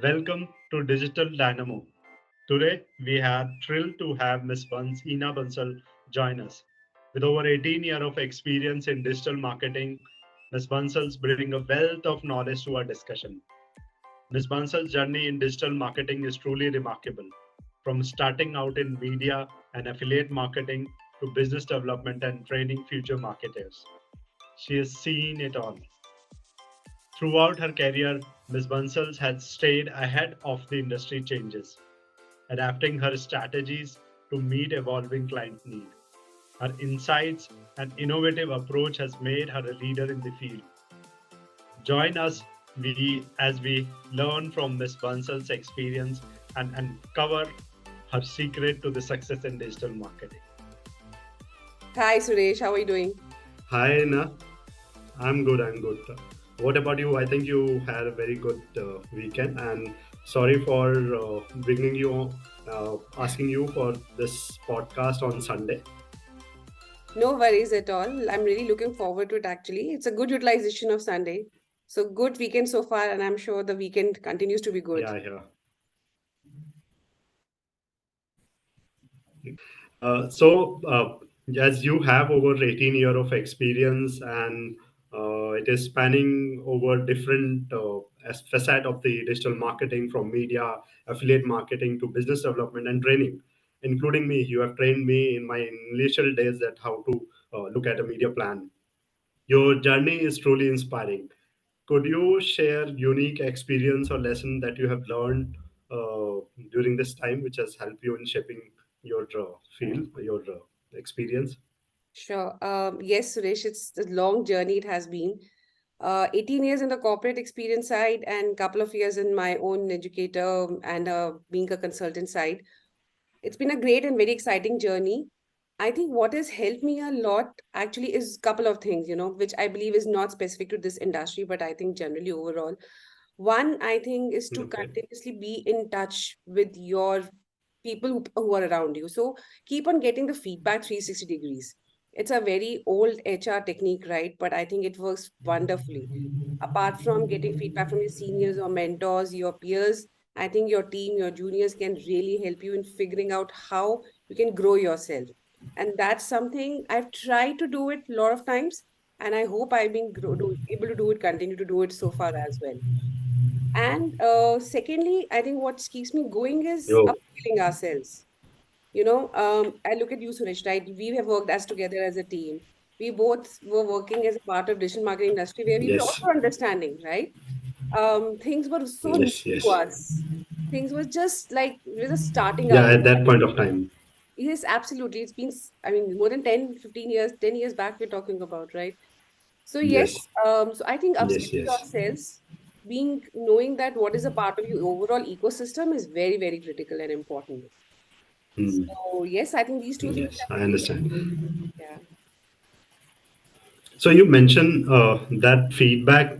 Welcome to Digital Dynamo. Today, we are thrilled to have Ena Bansal join us. With over 18 years of experience in digital marketing, Ms. Bansal's bring a wealth of knowledge to our discussion. Ms. Bansal's journey in digital marketing is truly remarkable. From starting out in media and affiliate marketing to business development and training future marketers, she has seen it all. Throughout her career, Ms. Bansal has stayed ahead of the industry changes, adapting her strategies to meet evolving client needs. Her insights and innovative approach has made her a leader in the field. Join us as we learn from Ms. Bansal's experience and uncover her secret to the success in digital marketing. Hi Suresh, how are you doing? Hi, Ena. I'm good. I'm good. What about you? I think you had a very good weekend, and sorry for bringing you, asking you for this podcast on Sunday. No worries at all. I'm really looking forward to it actually. It's a good utilization of Sunday. So good weekend so far, and I'm sure the weekend continues to be good. Yeah, yeah. So, as you have over 18 year of experience, and it is spanning over different facet of the digital marketing, from media, affiliate marketing to business development and training, including me. You have trained me in my initial days that how to look at a media plan. Your journey is truly inspiring. Could you share unique experience or lesson that you have learned during this time, which has helped you in shaping your field, your experience? Sure. Yes, Suresh, it's a long journey it has been. 18 years in the corporate experience side and couple of years in my own educator and being a consultant side. It's been a great and very exciting journey. I think what has helped me a lot actually is a couple of things, which I believe is not specific to this industry, but I think generally overall. One, I think, is to Okay. continuously be in touch with your people who are around you. So keep on getting the feedback 360 degrees. It's a very old HR technique, right? But I think it works wonderfully. Apart from getting feedback from your seniors or mentors, your peers, I think your team, your juniors can really help you in figuring out how you can grow yourself. And that's something I've tried to do it a lot of times. And I hope I've been able to do it, continue to do it so far as well. And secondly, I think what keeps me going is Yo. upskilling ourselves. I look at you, Suresh, right? We have worked as together as a team. We both were working as a part of digital marketing industry where we were Yes. also understanding, right? Things were so new Yes. to Yes. us. Things were just like we were just starting Yeah. out. At that point of time. Yes, absolutely. It's been, I mean, more than 10, 15 years, 10 years back we're talking about, right? So yes, Yes. so I think Yes. upskilling Yes. yourselves, knowing that what is a part of your overall ecosystem is very, very critical and important. Hmm. So yes, I think these two things Yes. have I been very, understand. yeah. So you mentioned that feedback,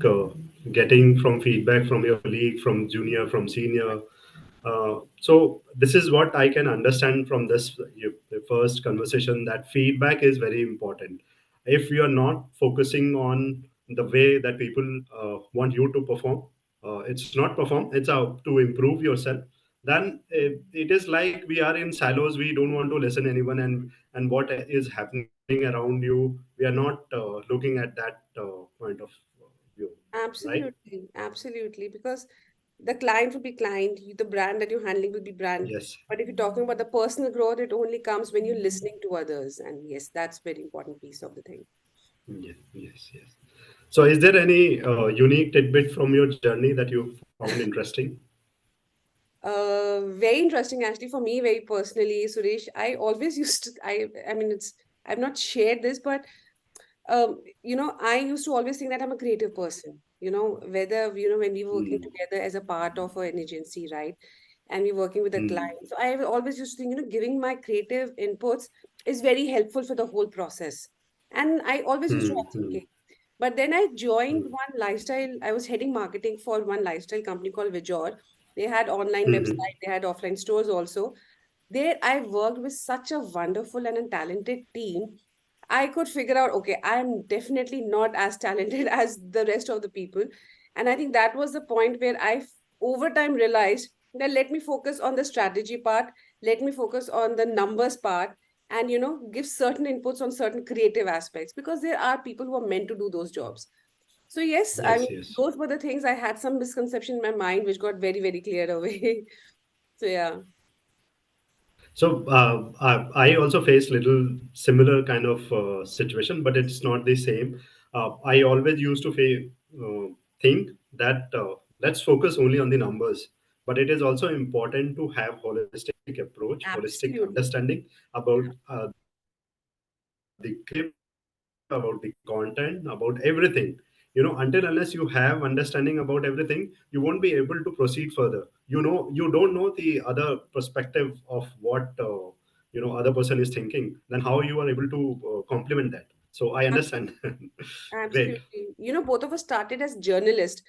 getting from feedback from your colleague, from junior, from senior. So this is what I can understand from the first conversation, that feedback is very important. If you are not focusing on the way that people want you to perform, it's not perform. It's to improve yourself. Then it is like we are in silos. We don't want to listen anyone, and what is happening around you. We are not looking at that point of view, right? Absolutely, absolutely. Because the client will be client, the brand that you're handling will be brand. Yes. But if you're talking about the personal growth, it only comes when you're listening to others. And yes, that's very important piece of the thing. Yes. Yes. Yes. So, is there any unique tidbit from your journey that you found interesting? Very interesting actually for me, very personally, Suresh. I always used to, I mean, I've not shared this, but I used to always think that I'm a creative person, whether, when we were working Hmm. together as a part of an agency, right? And we're working with a Hmm. client. So I always used to think, giving my creative inputs is very helpful for the whole process. And I always used to Hmm. ask, Hmm. okay. But then I joined Hmm. one lifestyle, I was heading marketing for one lifestyle company called Vijor. They had online Hmm. website, they had offline stores also. There I worked with such a wonderful and a talented team. I could figure out, okay, I'm definitely not as talented as the rest of the people. And I think that was the point where I over time realized that let me focus on the strategy part, let me focus on the numbers part, and give certain inputs on certain creative aspects, because there are people who are meant to do those jobs. So yes, I Yes, mean, yes. those were the things. I had some misconception in my mind which got very, very cleared away. So yeah. So I also face little similar kind of situation, but it's not the same. I always used to think that let's focus only on the numbers, but it is also important to have holistic approach, holistic Absolutely. understanding about the script, about the content, about everything. Until unless you have understanding about everything, you won't be able to proceed further. You don't know the other perspective of what other person is thinking. Then how you are able to complement that? So I understand. Great. Absolutely. Both of us started as journalists.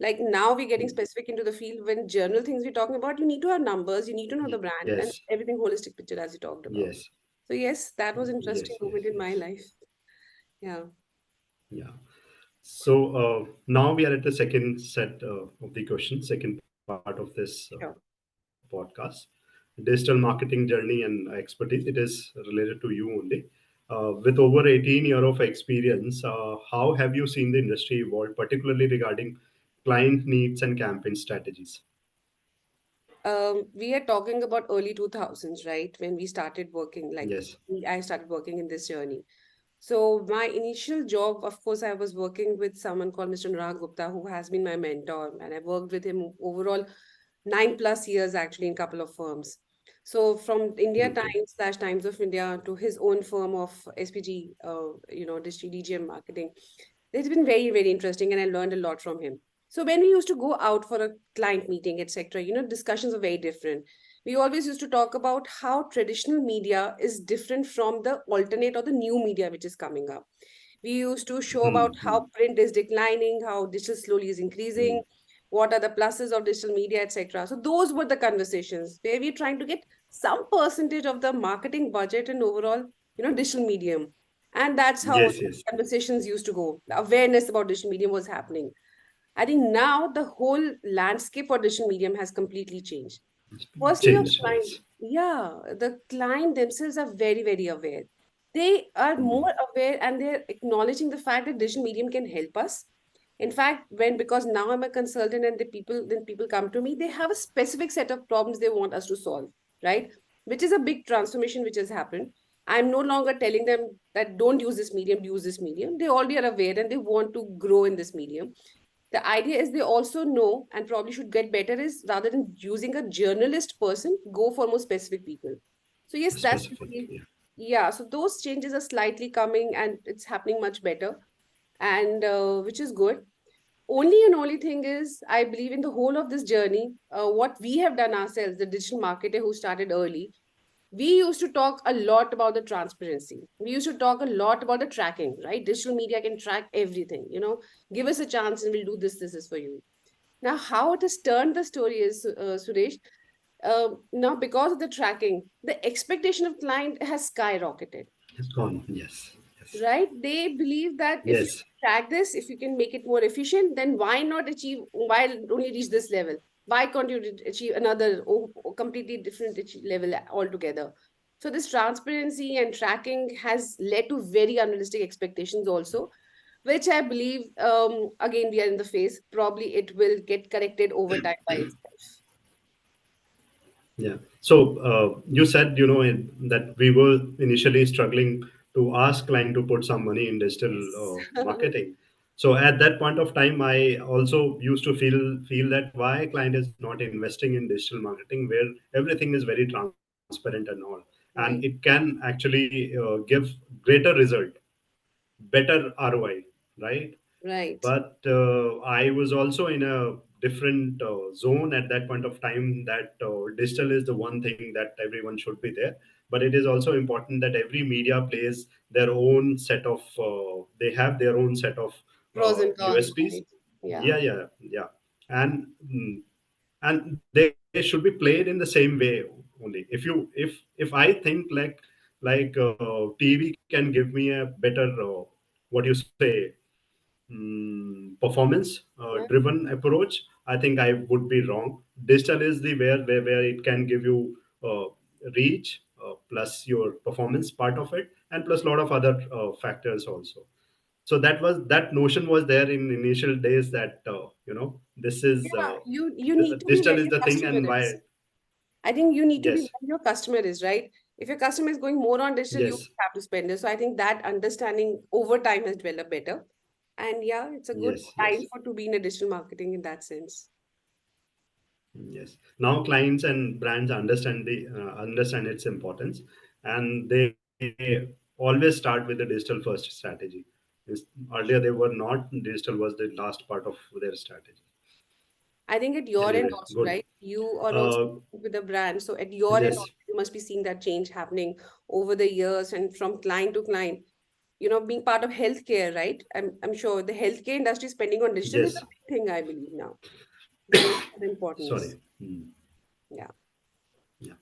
Like now we're getting specific into the field. When journal things we're talking about, you need to have numbers, you need to know the brand Yes, and everything holistic picture as you talked about. yes, So yes, that was yes, interesting yes, moment in my yes. life. Yeah. Yeah. So now we are at the second set of the question, second part of this Sure. podcast. Digital marketing journey and expertise. It is related to you only. With over 18 year of experience, how have you seen the industry evolve, particularly regarding client needs and campaign strategies? We are talking about early 2000s, right? When we started working, like Yes. I started working in this journey. So my initial job, of course, I was working with someone called Mr. Anurag Gupta, who has been my mentor, and I worked with him overall 9+ years actually in couple of firms. So from India Okay. Times slash Times of India to his own firm of SPG, digital DGM marketing, it's been very, very interesting, and I learned a lot from him. So when we used to go out for a client meeting, etc., discussions are very different. We always used to talk about how traditional media is different from the alternate or the new media which is coming up. We used to show Hmm, about hmm, how print is declining, how digital slowly is increasing, hmm. what are the pluses of digital media, etc. So those were the conversations where we're trying to get some percentage of the marketing budget and overall, digital medium. And that's how Yes, yes. conversations used to go. The awareness about digital medium was happening. I think now the whole landscape for digital medium has completely changed. Firstly, your Changed. client, Yes. yeah, the client themselves are very, very aware. They are Hmm. more aware and they're acknowledging the fact that digital medium can help us. In fact, because now I'm a consultant and then people come to me, they have a specific set of problems they want us to solve, right? Which is a big transformation which has happened. I'm no longer telling them that don't use this medium, use this medium. They already are aware and they want to grow in this medium. The idea is they also know and probably should get better is rather than using a journalist person, go for more specific people. So yes, that's Specific. really, Yeah. yeah. So those changes are slightly coming and it's happening much better, and which is good. Only and only thing is, I believe in the whole of this journey, what we have done ourselves, the digital marketer who started early, we used to talk a lot about the transparency. We used to talk a lot about the tracking, right? Digital media can track everything, give us a chance and we'll do this, this is for you. Now, how it has turned the story is, Suresh, now because of the tracking, the expectation of client has skyrocketed, It's gone. Yes. Yes. right? They believe that if you Yes. track this, if you can make it more efficient, then why only reach this level? Why can't you achieve another completely different level altogether? So this transparency and tracking has led to very unrealistic expectations also, which I believe, again, we are in the phase. Probably it will get corrected over time by itself. Yeah. So you said, that we were initially struggling to ask client to put some money in digital Yes. marketing. So at that point of time, I also used to feel that why client is not investing in digital marketing, where everything is very transparent and all, and it Right, can actually give greater result, better ROI, right? right, But I was also in a different zone at that point of time, that digital is the one thing that everyone should be there, but it is also important that every media plays their own set of they have their own set of pros and cons, USPs. right? Yeah, Yeah, yeah, yeah. And and they should be played in the same way only. If I think like TV can give me a better what you say performance yeah, driven approach, I think I would be wrong. Digital is the where it can give you reach, plus your performance part of it, and plus a lot of other factors also. So that notion was there in initial days, that this is Yeah, you need to be digital where is your the thing, customer and why. is. I think you need to be Yes, where your customer is, right? If your customer is going more on digital, you yes, have to spend it. So I think that understanding over time has developed better. And yeah, it's a good yes, time yes, for to be in a digital marketing in that sense. yes. Now clients and brands understand its importance, and they always start with the digital first strategy. Earlier they were not. Digital was the last part of their strategy. I think at your end Anyway, also, good. right? You are also Uh, with a brand. So at your end yes, also, you must be seeing that change happening over the years and from client to client. Being part of healthcare, right? I'm sure the healthcare industry spending on digital is a yes. big thing, I believe now. They know the importance. Sorry. Hmm. Yeah. Yeah.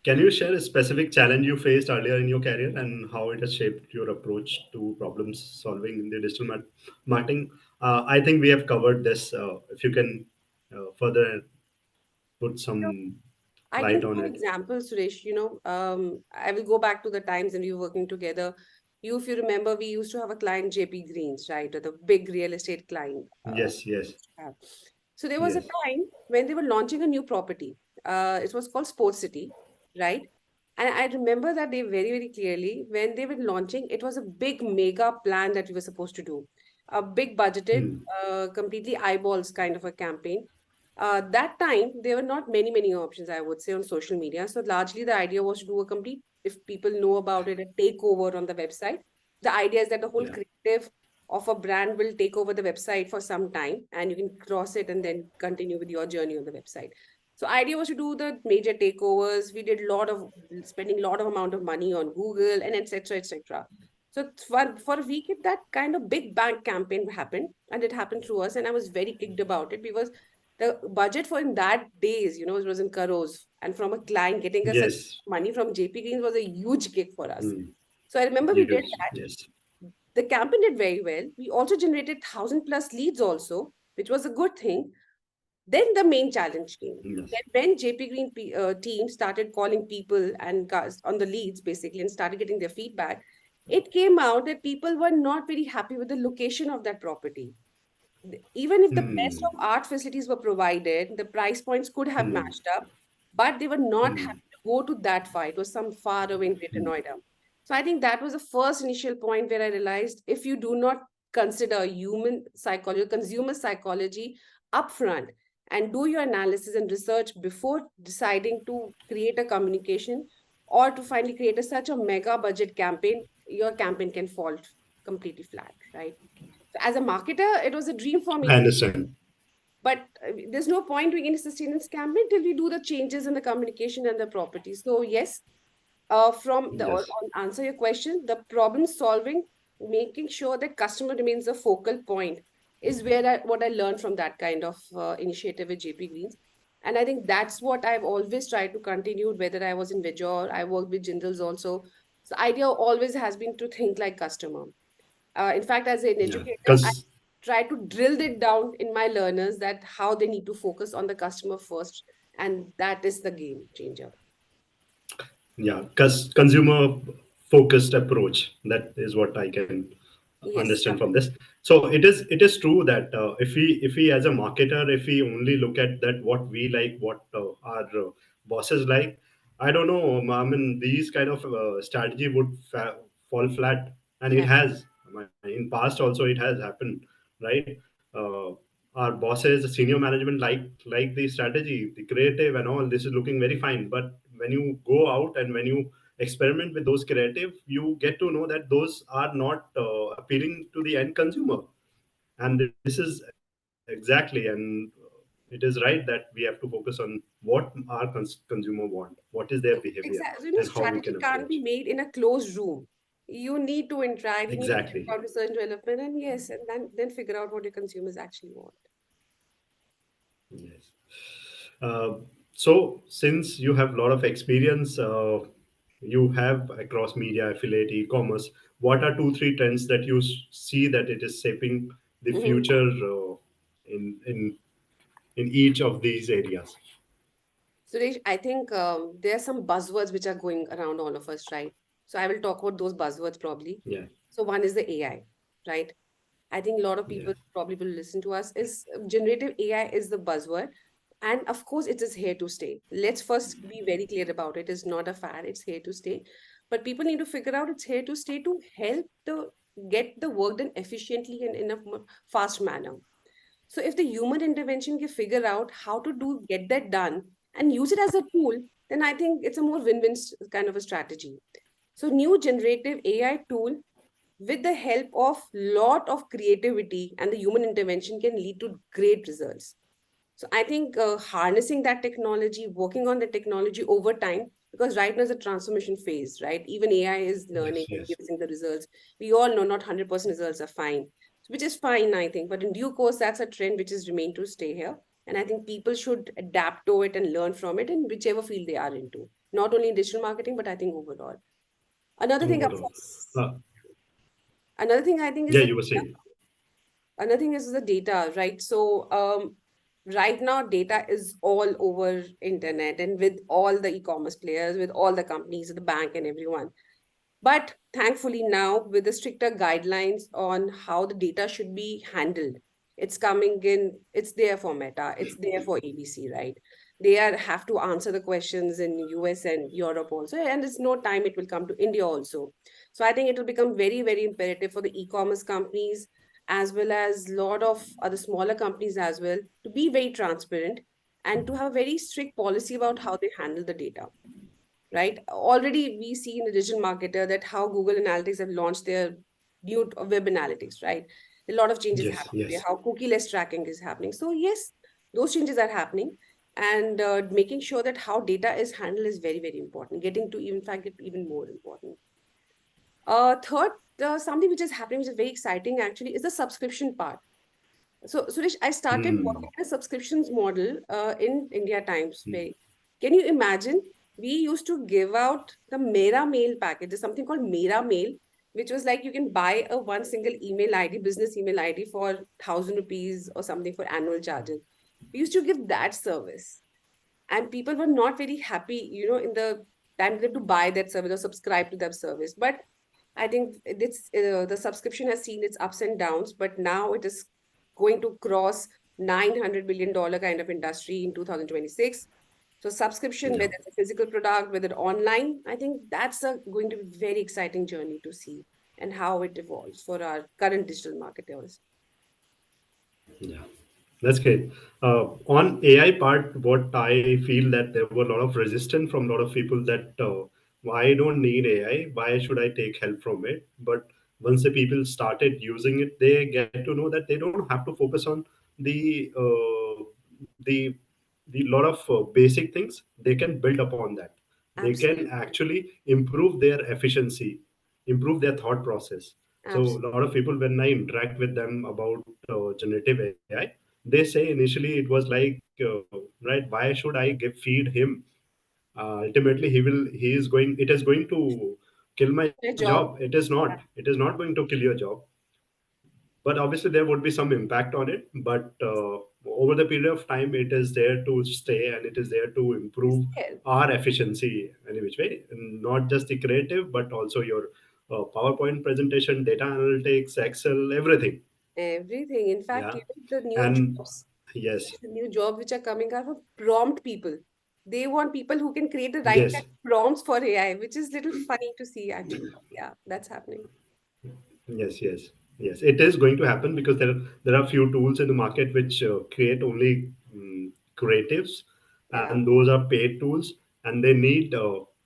Can you share a specific challenge you faced earlier in your career and how it has shaped your approach to problem solving in the digital marketing? I think we have covered this. If you can further put some I can light give on you it. examples, Suresh. I will go back to the times when we were working together. If you remember, we used to have a client, JP Greens, right? Or the big real estate client. Yes, We yes, used to have. So there was a yes. time when they were launching a new property. It was called Sports City, right? And I remember that day very, very clearly. When they were launching, it was a big mega plan that we were supposed to do. A big budgeted, Hmm. completely eyeballs kind of a campaign. That time, there were not many, many options, I would say, on social media. So largely the idea was to do a complete, if people know about it, a takeover on the website. The idea is that the whole Yeah. creative of a brand will take over the website for some time and you can cross it and then continue with your journey on the website. So idea was to do the major takeovers. We did a lot of spending a lot of amount of money on Google and etc. etc. So for a week, that kind of big bang campaign happened and it happened through us. And I was very kicked about it because the budget for in that days, it was in crores. And from a client getting us such Yes. money from JP Greens was a huge kick for us. Hmm. So I remember we did Huge. that. Yes. The campaign did very well. We also generated 1,000 plus leads also, which was a good thing. Then the main challenge came. Yes. Then when JP Green team started calling people and guys on the leads basically and started getting their feedback, it came out that people were not very happy with the location of that property. Even if the best Hmm. of art facilities were provided, the price points could have Hmm. matched up, but they were not Hmm. happy to go to that far. It was some far away in Greater Hmm. Noida. So I think that was the first initial point where I realized if you do not consider human psychology, consumer psychology upfront, and do your analysis and research before deciding to create a communication or to finally create such a mega budget campaign, your campaign can fall completely flat, right? So as a marketer, it was a dream for me I to, understand. but there's no point doing any sustenance campaign till we do the changes in the communication and the property. So yes, from the Yes. on answer your question, the problem solving, making sure that customer remains the focal point is where what I learned from that kind of initiative with JP Greens. And I think that's what I've always tried to continue, whether I was in Vijor, I worked with Jindals also. So idea always has been to think like customer. In fact, as an Yeah. educator, I Because try to drill it down in my learners that how they need to focus on the customer first, and that is the game changer. yeah, because consumer focused approach, that is what I can Yes, understand from this. So it is true that if we as a marketer, if we only look at that what we like, what our bosses like, I don't know, I mean these kind of strategy would fall flat, and it yeah, has. In past also it has happened, right? uh, our bosses, the senior management, like the strategy, the creative and all, this is looking very fine, but when you go out and when you experiment with those creative, you get to know that those are not appealing to the end consumer. And this is exactly, and it is right that we have to focus on what our consumer want, what is their behavior, exactly. and how we can Strategy approach. can't be made in a closed room. You need to interact. You need to Exactly. think about research and development, and yes, and then figure out what your consumers actually want. Yes. Uh, so, since you have a lot of experience, you have across media, affiliate, e-commerce, what are two, three trends that you see that it is shaping the Mhm. future in in in each of these areas. Suresh, I think there are some buzzwords which are going around all of us, right? So I will talk about those buzzwords probably. Yeah, So one is the AI, right? I think a lot of yeah, people probably will listen to us. Is generative AI is the buzzword, and of course it is here to stay. Let's first be very clear about it. It's not a fad. It's here to stay, but people need to figure out it's here to stay to help the get the work done efficiently and in a fast manner. So if the human intervention can figure out how to do get that done and use it as a tool, then I think it's a more win-win kind of a strategy. So new generative AI tool with the help of lot of creativity and the human intervention can lead to great results. So I think harnessing that technology, working on the technology over time, because right now is a transformation phase, right? Even AI is learning yes, and yes, giving the results. We all know not 100% results are fine, which is fine, I think. But in due course, that's a trend which is remain to stay here. And I think people should adapt to it and learn from it in whichever field they are into, not only in digital marketing, but I think overall. Another thing, of overall. course, Uh, another thing I think is yeah, that you were saying. another thing is the data, right? So right now data is all over internet and with all the e-commerce players, with all the companies, the bank and everyone. But thankfully, now with the stricter guidelines on how the data should be handled, it's coming in, it's there for Meta, it's there for ABC, right? They are have to answer the questions in US and Europe also, and it's no time it will come to India also. So I think it will become very, very imperative for the e-commerce companies as well as a lot of other smaller companies as well to be very transparent and to have a very strict policy about how they handle the data, right? Already we see in the digital marketer that how Google Analytics have launched their new web analytics, right? A lot of changes Yes, happening there, yes, how cookie-less tracking is happening. So yes, those changes are happening, and making sure that how data is handled is very, very important. Getting to in fact get even more important. Third, something which is happening, which is very exciting actually, is the subscription part. So, Suresh, I started mm, working in a subscriptions model in India Times. Where, can you imagine? We used to give out the Mera Mail package. There's something called Mera Mail, which was like you can buy a one single email ID, business email ID for 1,000 rupees or something for annual charges. We used to give that service, and people were not very happy, in the time they have to buy that service or subscribe to that service. But I think the subscription has seen its ups and downs, but now it is going to cross $900 billion kind of industry in 2026. So subscription, yeah. whether it's a physical product, whether online, I think that's going to be very exciting journey to see and how it evolves for our current digital marketers. Yeah, that's great. On AI part, what I feel that there were a lot of resistance from a lot of people that I don't need AI. Why should I take help from it? But once the people started using it, they get to know that they don't have to focus on the the lot of basic things. They can build upon that. They can Absolutely. actually improve their efficiency, improve their thought process. So a Absolutely. lot of people, when I interact with them about generative AI, they say initially it was like, right, why should I give feed him? Ultimately, he is going. It is going to kill my Their job. job. It is not. It is not going to kill your job. But obviously, there would be some impact on it. But over the period of time, it is there to stay, and it is there to It's improve there. our efficiency any which way, and not just the creative, but also your PowerPoint presentation, data analytics, Excel, everything. Everything. In fact, Yeah, the new and jobs, yes, the new jobs which are coming are for prompt people. They want people who can create the right kind yes, of prompts for AI, which is little funny to see actually. Yeah, that's happening. yes, yes, yes. It is going to happen because there are few tools in the market which create only creatives, Yeah, and those are paid tools, and they need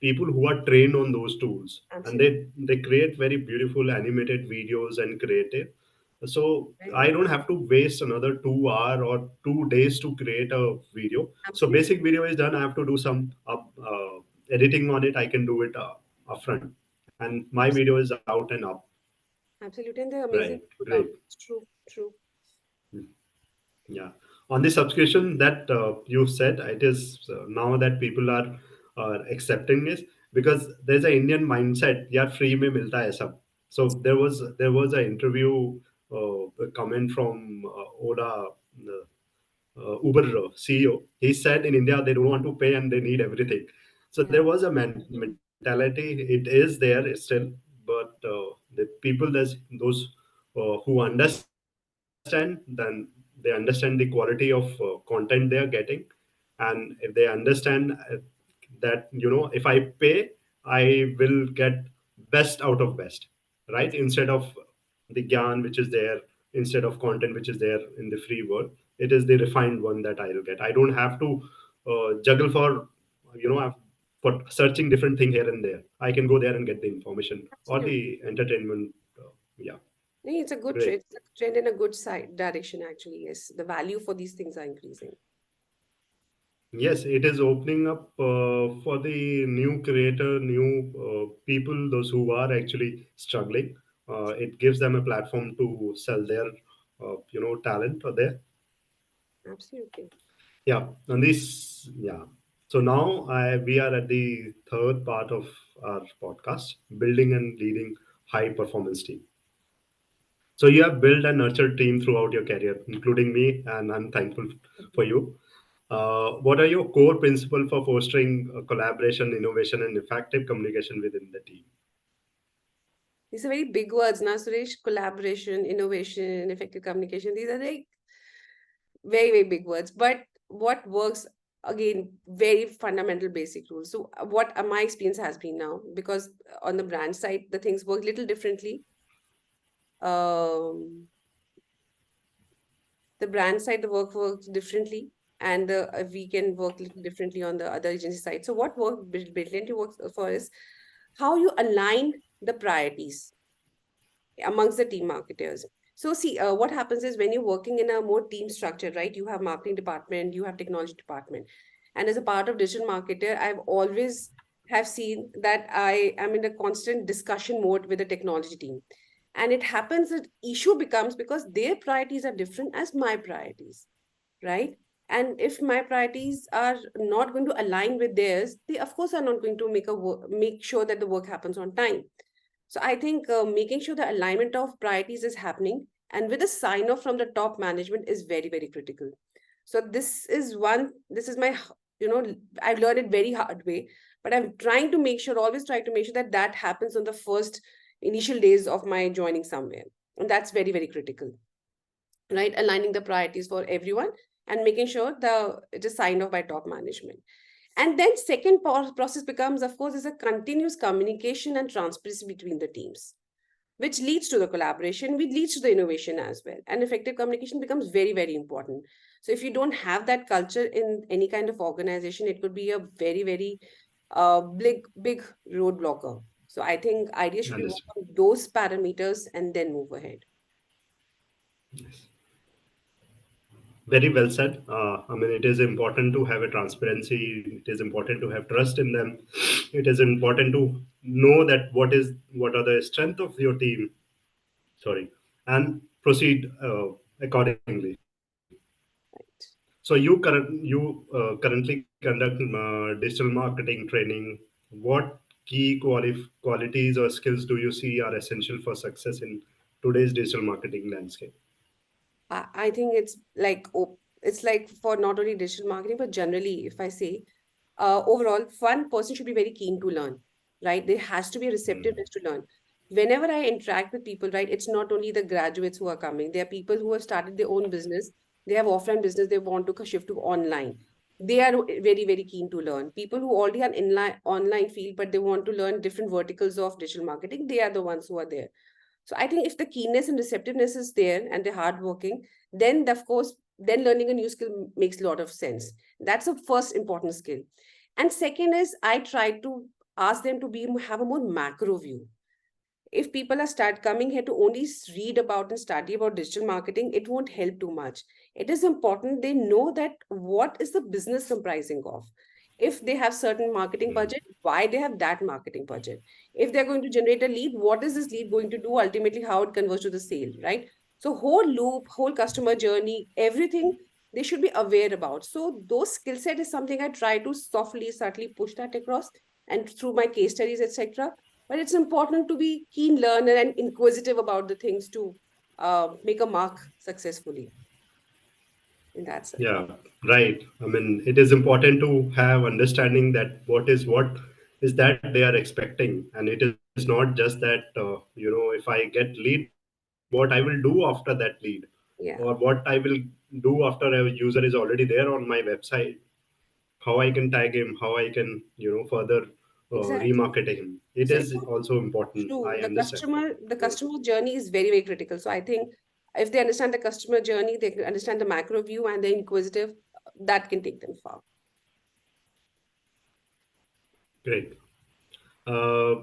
people who are trained on those tools, and absolutely. they create very beautiful animated videos and creative. So I Right. don't have to waste another 2 hour or 2 days to create a video. So Absolutely. basic video is done. I have to do some editing on it. I can do it upfront, and my video is out and up. Absolutely. And they're Right. amazing put Great. out. It's true. True. Yeah. On the subscription that you said, it is now that people are accepting this because there's an Indian mindset. Yeah, free में मिलता है सब. So there was an interview, a comment from Ola. Uber CEO, he said in India they don't want to pay and they need everything. So Yeah. there was a mentality. It is there still, but the people, who understand, then they understand the quality of content they are getting, and if they understand that if I pay, I will get best out of best, right? Instead of the gyan which is there, instead of content which is there in the free world, it is the refined one that I'll get. I don't have to juggle for for searching different thing here and there. I can go there and get the information or Absolutely. the entertainment. Yeah, Yeah, it's a good trend. great. It's a trend in a good side direction, actually. Yes, the value for these things are increasing. Yes, it is opening up for the new creator, new people, those who are actually struggling. It gives them a platform to sell their, talent or there. Absolutely. Yeah, and this, yeah. So now we are at the third part of our podcast, building and leading high performance team. So you have built and nurtured team throughout your career, including me, and I'm thankful for you. What are your core principles for fostering collaboration, innovation, and effective communication within the team? These are very big words now, Suresh. Collaboration, innovation, effective communication. These are like very, very big words. But what works, again, very fundamental basic rules. So, what my experience has been now, because on the brand side, the things work little differently. Um, the brand side, the work works differently, and we can work little differently on the other agency side. So, what brilliantly works for is how you align the priorities amongst the team marketers. So see, what happens is when you're working in a more team structure, right? You have marketing department, you have technology department, and as a part of digital marketer, I've always have seen that I am in a constant discussion mode with the technology team, and it happens that issue becomes because their priorities are different as my priorities, right? And if my priorities are not going to align with theirs, they of course are not going to make sure that the work happens on time. So I think making sure the alignment of priorities is happening and with a sign off from the top management is very, very critical. So this is my, I've learned it very hard way, but I'm trying to make sure, always trying to make sure that that happens on the first initial days of my joining somewhere. And that's very, very critical, right? Aligning the priorities for everyone and making sure it is signed off by top management. And then second process becomes, of course, is a continuous communication and transparency between the teams, which leads to the collaboration, which leads to the innovation as well. And effective communication becomes very, very important. So if you don't have that culture in any kind of organization, it could be a very, very big roadblocker. So I think ideas should be work Understood. on those parameters and then move ahead. Yes. Very well said. I mean, it is important to have a transparency. It is important to have trust in them. It is important to know that what are the strength of your team. Sorry, and proceed accordingly. Right. So you currently conduct digital marketing training. What key qualities or skills do you see are essential for success in today's digital marketing landscape? I think it's like for not only digital marketing, but generally, if I say overall, one person should be very keen to learn, right? There has to be a receptiveness to learn. Whenever I interact with people, right, it's not only the graduates who are coming. There are people who have started their own business. They have offline business. They want to shift to online. They are very, very keen to learn. People who already are in online field, but they want to learn different verticals of digital marketing. They are the ones who are there. So I think if the keenness and receptiveness is there and they're hardworking, then of course, then learning a new skill makes a lot of sense. That's the first important skill. And second is I try to ask them to have a more macro view. If people are start coming here to only read about and study about digital marketing, it won't help too much. It is important they know that what is the business comprising of. If they have certain marketing Mm, budget, why they have that marketing budget. If they're going to generate a lead, what is this lead going to do ultimately, how it converts to the sale, right? So whole loop, whole customer journey, everything they should be aware about. So those skill set is something I try to softly, subtly push that across and through my case studies, etc. But it's important to be keen learner and inquisitive about the things to make a mark successfully. That's it. Yeah, right. I mean, it is important to have understanding that what is that they are expecting, and it is not just that if I get lead, what I will do after that lead, or what I Yeah, will do after a user is already there on my website, how I can tag him, how I can further exactly. remarket him. It is So it's also important. I true. understand. The Yes, customer journey is very, very critical. So I think if they understand the customer journey, they can understand the macro view and they're inquisitive, that can take them far. great. Uh,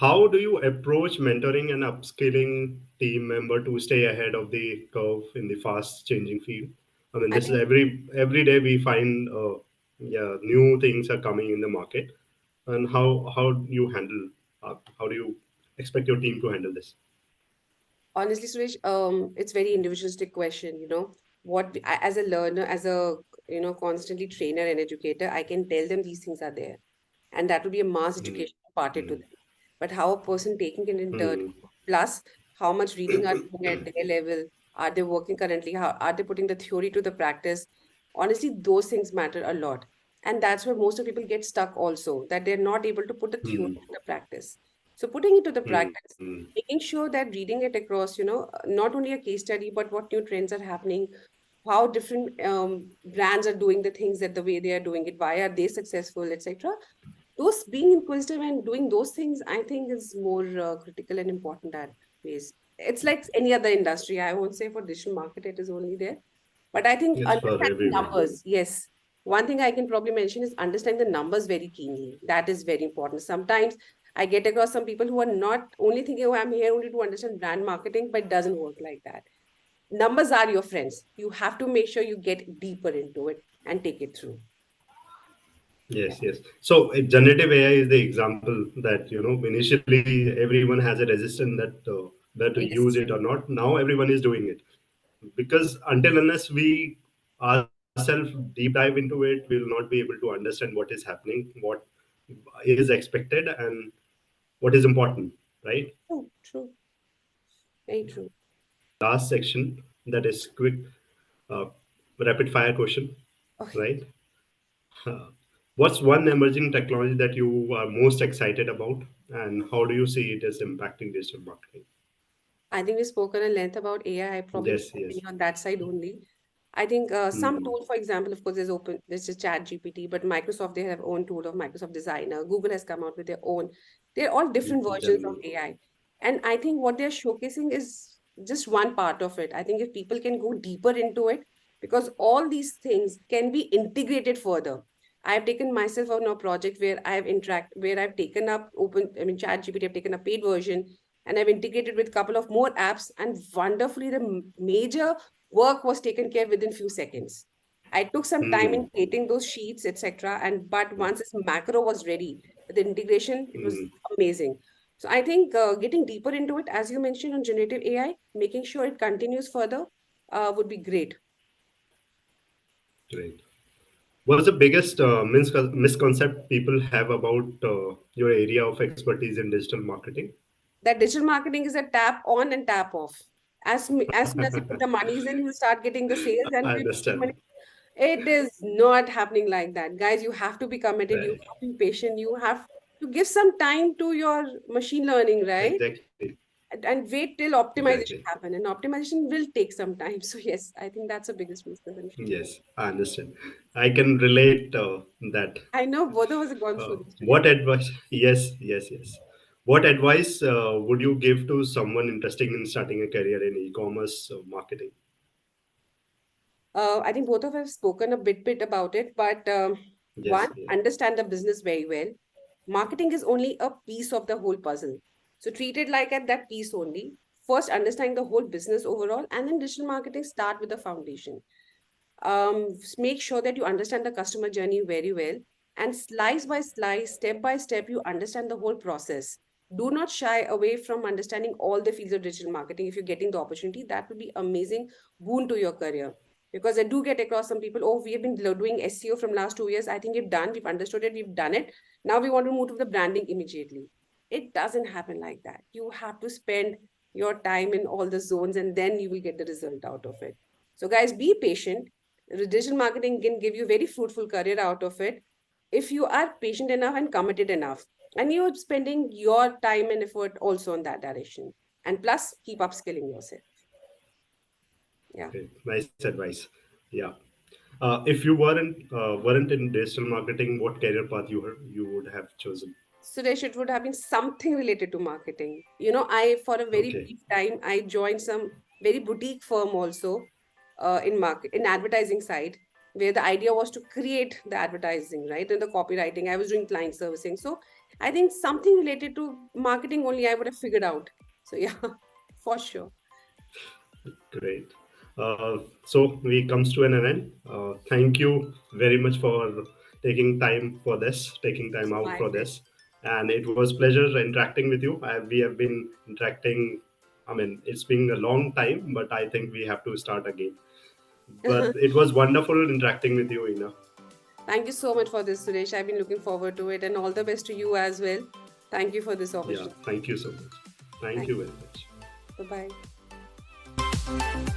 how do you approach mentoring and upskilling team member to stay ahead of the curve in the fast changing field? I mean, I this is think every day we find yeah, new things are coming in the market, and how do you handle how do you expect your team to handle this? honestly, Suresh, it's very individualistic question, as a learner, as a, constantly trainer and educator, I can tell them these things are there. And that will be a mass Mm, education imparted to mm, them. But how a person taking it in turn, mm, plus how much reading are doing at their level, are they working currently, how are they putting the theory to the practice? Honestly, those things matter a lot. And that's where most of people get stuck also, that they're not able to put the theory mm, to the practice. So putting it to the practice, mm, making sure that reading it across, not only a case study, but what new trends are happening, how different brands are doing the things that the way they are doing it, why are they successful, etc. Those being inquisitive and doing those things, I think is more critical and important that ways. It's like any other industry. I won't say for digital market it is only there, but I think it's for understanding everywhere. numbers, yes. One thing I can probably mention is understand the numbers very keenly. That is very important. Sometimes I get across some people who are not only thinking, oh, I'm here only to understand brand marketing, but it doesn't work like that. Numbers are your friends. You have to make sure you get deeper into it and take it through. Yeah. Yes, yes. So generative AI is the example that initially everyone has a resistance that whether to use Yes. it or not. Now everyone is doing it because until unless we ourselves deep dive into it, we will not be able to understand what is happening, what is expected, and what is important, right? True, true. Very true. Last section, that is quick, uh, rapid fire question, Okay. right? Uh, what's one emerging technology that you are most excited about, and how do you see it as impacting digital marketing? I think we've spoken at length about AI. I probably will Yes, yes. continue on that side only. I think some Hmm. tool, for example, of course, there's just Chat GPT, but Microsoft, they have own tool of Microsoft Designer. Google has come out with their own. They're all different versions of Gemini. AI. And I think what they're showcasing is just one part of it. I think if people can go deeper into it, because all these things can be integrated further. I've taken myself on a project where I've taken up Chat GPT, I've taken a paid version and I've integrated with a couple of more apps, and wonderfully, the major work was taken care within few seconds. I took some time in Hmm. creating those sheets, etc. And but once this macro was ready, the integration, it was Hmm. amazing. So I think getting deeper into it, as you mentioned on generative AI, making sure it continues further, would be great. Great. What's the biggest misconcept people have about your area of expertise in digital marketing? That digital marketing is a tap on and tap off. As soon as you put the monies in, you start getting the sales, and I you make money. understand. It is not happening like that. Guys, you have to be committed. You Right. have to be patient. You have to give some time to your machine learning, right? Exactly. And wait till Exactly. optimization happen. And optimization will take some time. So yes, I think that's the biggest misconception. Yes, I understand. I can relate that. I know both of us have gone through this What together. advice? Yes, yes, yes. What advice would you give to someone interested in starting a career in e-commerce marketing? I think both of us have spoken a bit about it, but one, Yes, yeah. understand the business very well. Marketing is only a piece of the whole puzzle. So treat it like at that piece only. First, understanding the whole business overall, and then digital marketing start with the foundation. Make sure that you understand the customer journey very well, and slice by slice, step by step, you understand the whole process. Do not shy away from understanding all the fields of digital marketing. If you're getting the opportunity, that will be amazing boon to your career. Because I do get across some people, oh, we have been doing SEO from last 2 years. I think we've done, we've understood it, we've done it. Now we want to move to the branding immediately. It doesn't happen like that. You have to spend your time in all the zones, and then you will get the result out of it. So guys, be patient. Digital marketing can give you very fruitful career out of it if you are patient enough and committed enough, and you're spending your time and effort also in that direction. And plus, keep upskilling yourself. Yeah. Okay, nice advice. Yeah. If you weren't in digital marketing, what career path you would have chosen? Suresh, it would have been something related to marketing. You know, I, for a very Okay. brief time, I joined some very boutique firm also in advertising side, where the idea was to create the advertising, right? And the copywriting. I was doing client servicing. So I think something related to marketing only I would have figured out. So yeah, for sure. Great. So we comes to an end. Thank you very much for taking time It's out my for pleasure. this, and it was pleasure interacting with you. We have been interacting. I mean, it's been a long time, but I think we have to start again. But it was wonderful interacting with you, Ina. Thank you so much for this, Suresh. I've been looking forward to it, and all the best to you as well. Thank you for this Yeah, opportunity. thank you so much. Thank Thank you you. very much. Bye bye.